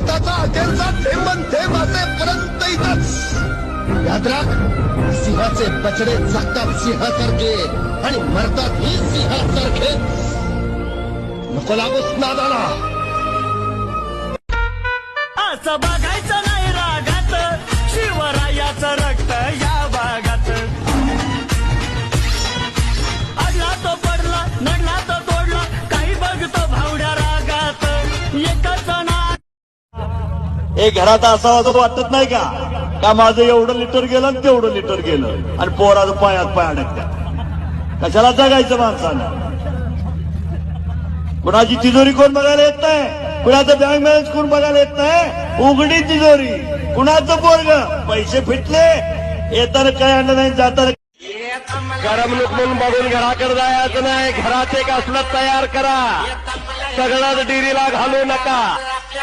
रक्ताचा अखेरचा थेंब थेंब असेपर्यंत इथंच. याद राख, सिंहाचे बछडे जगतात सिंहासारखे आणि मरतात ही सिंहासारखेच. नको लागूच नादाला. असं बघायचं नाही रागात, शिवरायाचं रक्त या भागात. अडला तो पडला, नडला तो तोडला, काही बघतो भावड्या रागात. एकच ना हे घरात असावं वाटत नाही का माझं एवढं लिटर गेलं आणि तेवढं लिटर गेलं आणि पोराचं पायात पाय अडकत्या. कशाला जगायचं माणसानं? कुणाची तिजोरी कोण बघायला येत नाही, कुणाचं बँक बॅलन्स कोण बघायला येत नाही. उघडी तिजोरी, कुणाचं पोरग पैसे फिटले, येताना काय आणलं नाही, जाताना करमणूक म्हणून बघून घराकडे जायचं नाही. घरात एक असलं तयार करा, सगळंच डिरीला घालू नका.